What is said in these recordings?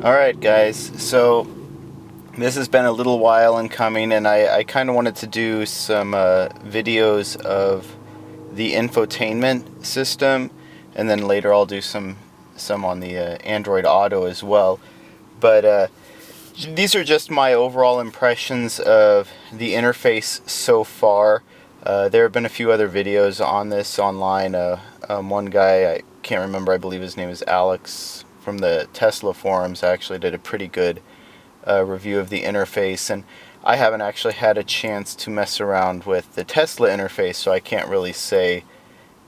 Alright guys, so this has been a little while in coming, and I kind of wanted to do some videos of the infotainment system, and then later I'll do some on the Android Auto as well. But these are just my overall impressions of the interface so far. There have been a few other videos on this online. One guy, I can't remember, I believe his name is Alex, from the Tesla forums, actually did a pretty good review of the interface, and I haven't actually had a chance to mess around with the Tesla interface, so I can't really say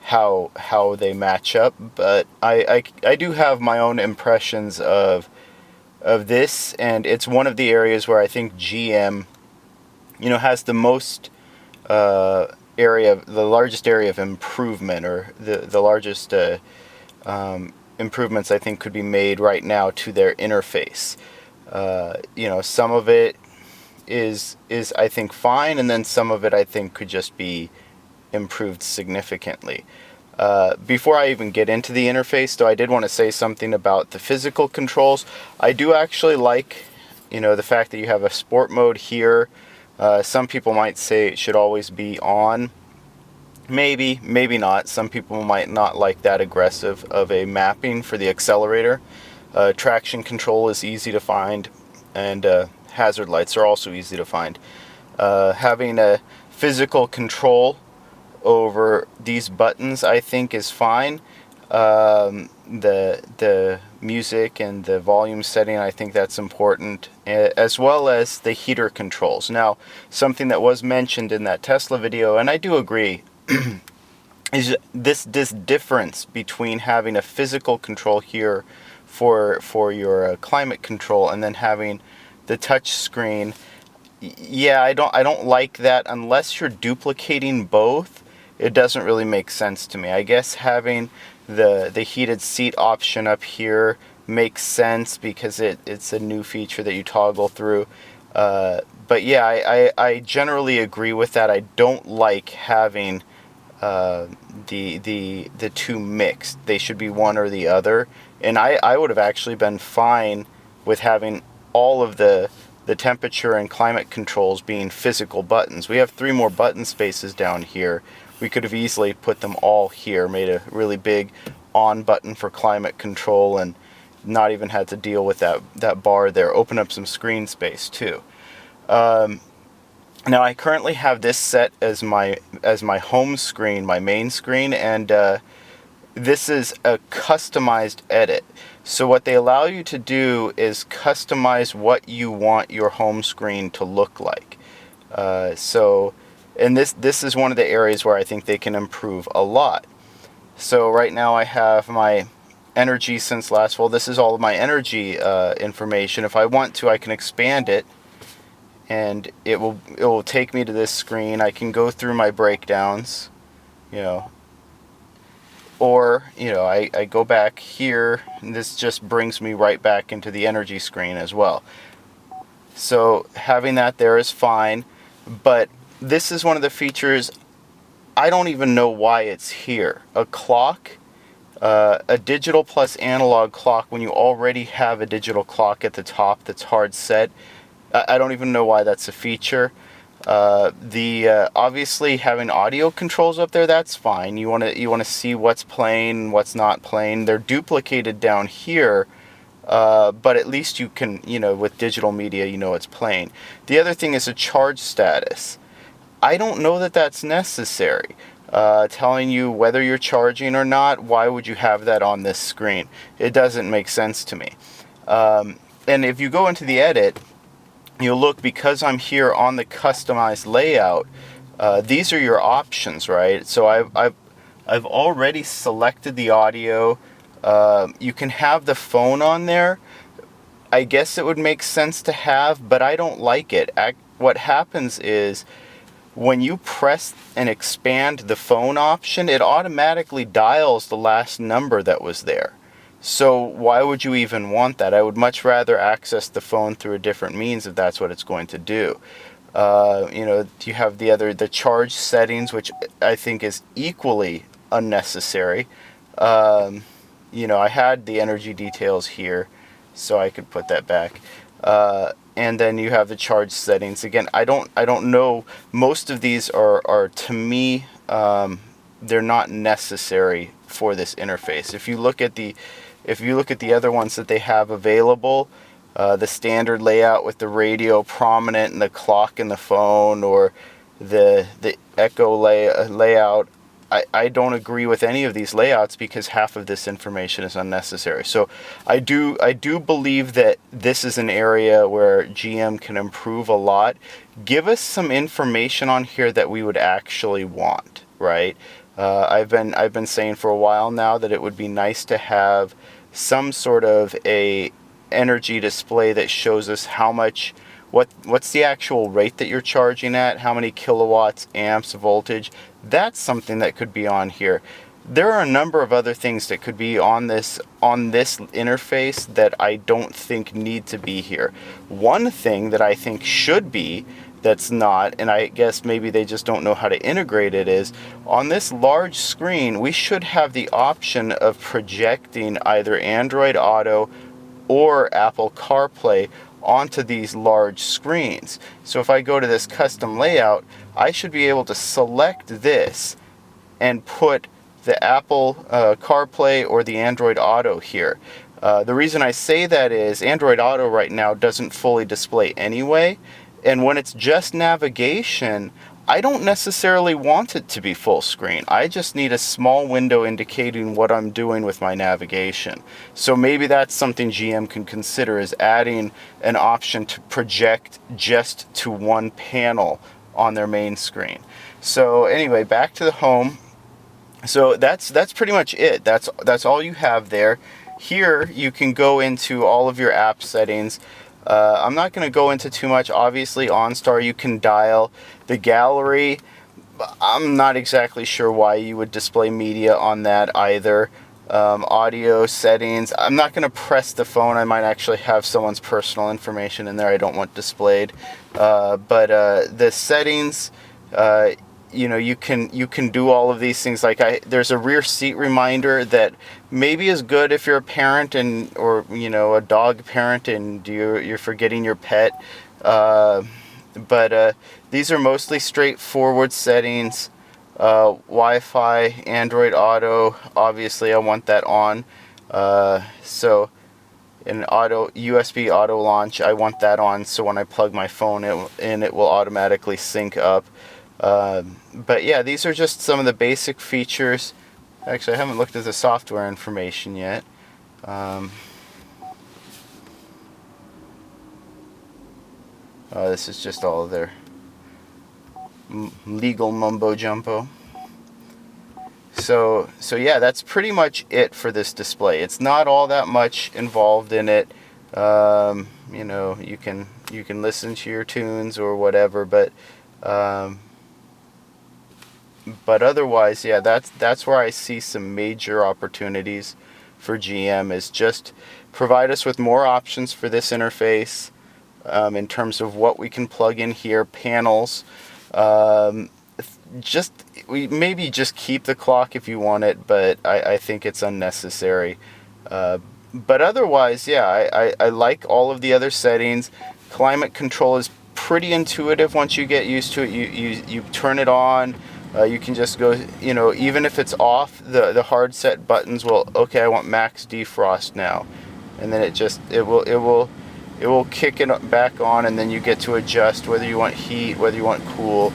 how they match up, but I do have my own impressions of this, and it's one of the areas where I think GM, has the most the largest area of improvement, or the largest improvements I think could be made right now to their interface. Some of it is I think fine, and then some of it I think could just be improved significantly. Before I even get into the interface, though, I did want to say something about the physical controls. I do actually like, the fact that you have a sport mode here. Some people might say it should always be on. Maybe, maybe not. Some people might not like that aggressive of a mapping for the accelerator. Traction control is easy to find, and hazard lights are also easy to find. Having a physical control over these buttons, I think, is fine. The music and the volume setting, I think that's important, as well as the heater controls. Now, something that was mentioned in that Tesla video, and I do agree, is this difference between having a physical control here for your climate control, and then having the touch screen. Yeah, I don't like that. Unless you're duplicating both, it doesn't really make sense to me. I guess having the heated seat option up here makes sense because it's a new feature that you toggle through. But yeah, I generally agree with that. I don't like having the two mixed. They should be one or the other. And I would have actually been fine with having all of the temperature and climate controls being physical buttons. We have 3 more button spaces down here. We could have easily put them all here, made a really big on button for climate control, and not even had to deal with that bar there. Open up some screen space too. Now I currently have this set as my home screen, my main screen, and this is a customized edit. So what they allow you to do is customize what you want your home screen to look like. And this is one of the areas where I think they can improve a lot. So right now I have my energy since last fall. This is all of my energy information. If I want to, I can expand it, and it will take me to this screen. I can go through my breakdowns, or I go back here, and this just brings me right back into the energy screen as well. So having that there is fine, but this is one of the features I don't even know why it's here. A clock, a digital plus analog clock, when you already have a digital clock at the top that's hard set. I don't even know why that's a feature. Obviously having audio controls up there, that's fine. You want to see what's playing, what's not playing. They're duplicated down here, but at least you can, with digital media, it's playing. The other thing is a charge status. I don't know that that's necessary. Telling you whether you're charging or not, why would you have that on this screen? It doesn't make sense to me. And if you go into the edit, you'll look, because I'm here on the customized layout, these are your options, right? So I've already selected the audio. You can have the phone on there. I guess it would make sense to have, but I don't like it. What happens is, when you press and expand the phone option, it automatically dials the last number that was there. So why would you even want that? I would much rather access the phone through a different means if that's what it's going to do. You have the charge settings, which I think is equally unnecessary. I had the energy details here. so I could put that back. And then you have the charge settings. Again, I don't know. Most of these are to me, they're not necessary for this interface. If you look at the other ones that they have available, the standard layout with the radio prominent and the clock in the phone, or the Echo layout, I don't agree with any of these layouts because half of this information is unnecessary. So I do believe that this is an area where GM can improve a lot. Give us some information on here that we would actually want, right? I've been saying for a while now that it would be nice to have some sort of a energy display that shows us how much, what's the actual rate that you're charging at, how many kilowatts, amps, voltage. That's something that could be on here. There are a number of other things that could be on this interface that I don't think need to be here. One thing that I think should be that's not, and I guess maybe they just don't know how to integrate it, is on this large screen we should have the option of projecting either Android Auto or Apple CarPlay onto these large screens. So if I go to this custom layout, I should be able to select this and put the Apple CarPlay or the Android Auto here. The reason I say that is Android Auto right now doesn't fully display anyway, and when it's just navigation, I don't necessarily want it to be full screen. I just need a small window indicating what I'm doing with my navigation. So maybe that's something GM can consider, is adding an option to project just to one panel on their main screen. So anyway, back to the home. So that's pretty much it. That's all you have there. Here you can go into all of your app settings. I'm not going to go into too much. Obviously, OnStar you can dial. The gallery, I'm not exactly sure why you would display media on that either. Audio settings, I'm not going to press the phone. I might actually have someone's personal information in there I don't want displayed. But the settings, you can do all of these things. Like there's a rear seat reminder that maybe is good if you're a parent or a dog parent and you're forgetting your pet. But these are mostly straightforward settings. Wi-Fi, Android Auto, obviously I want that on. So an USB auto launch, I want that on, so when I plug my phone in, it will automatically sync up. But yeah, these are just some of the basic features. Actually, I haven't looked at the software information yet. This is just all of their legal mumbo jumbo. So yeah, that's pretty much it for this display. It's not all that much involved in it. You can listen to your tunes or whatever, but otherwise, yeah, that's where I see some major opportunities for GM, is just provide us with more options for this interface, in terms of what we can plug in here, panels. Maybe just keep the clock if you want it, but I think it's unnecessary. But otherwise, yeah, I like all of the other settings. Climate control is pretty intuitive once you get used to it. You turn it on. You can just go, even if it's off, the hard set buttons will, okay, I want max defrost now, and then it will kick it back on, and then you get to adjust whether you want heat, whether you want cool,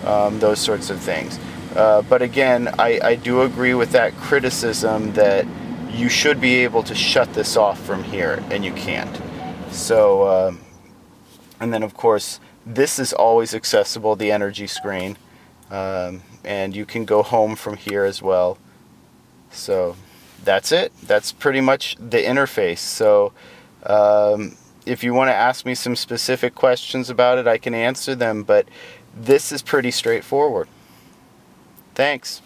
those sorts of things. But again, I do agree with that criticism that you should be able to shut this off from here, and you can't. So, and then of course, this is always accessible, the energy screen. And you can go home from here as well. So that's it. That's pretty much the interface. So if you want to ask me some specific questions about it, I can answer them, but this is pretty straightforward. Thanks.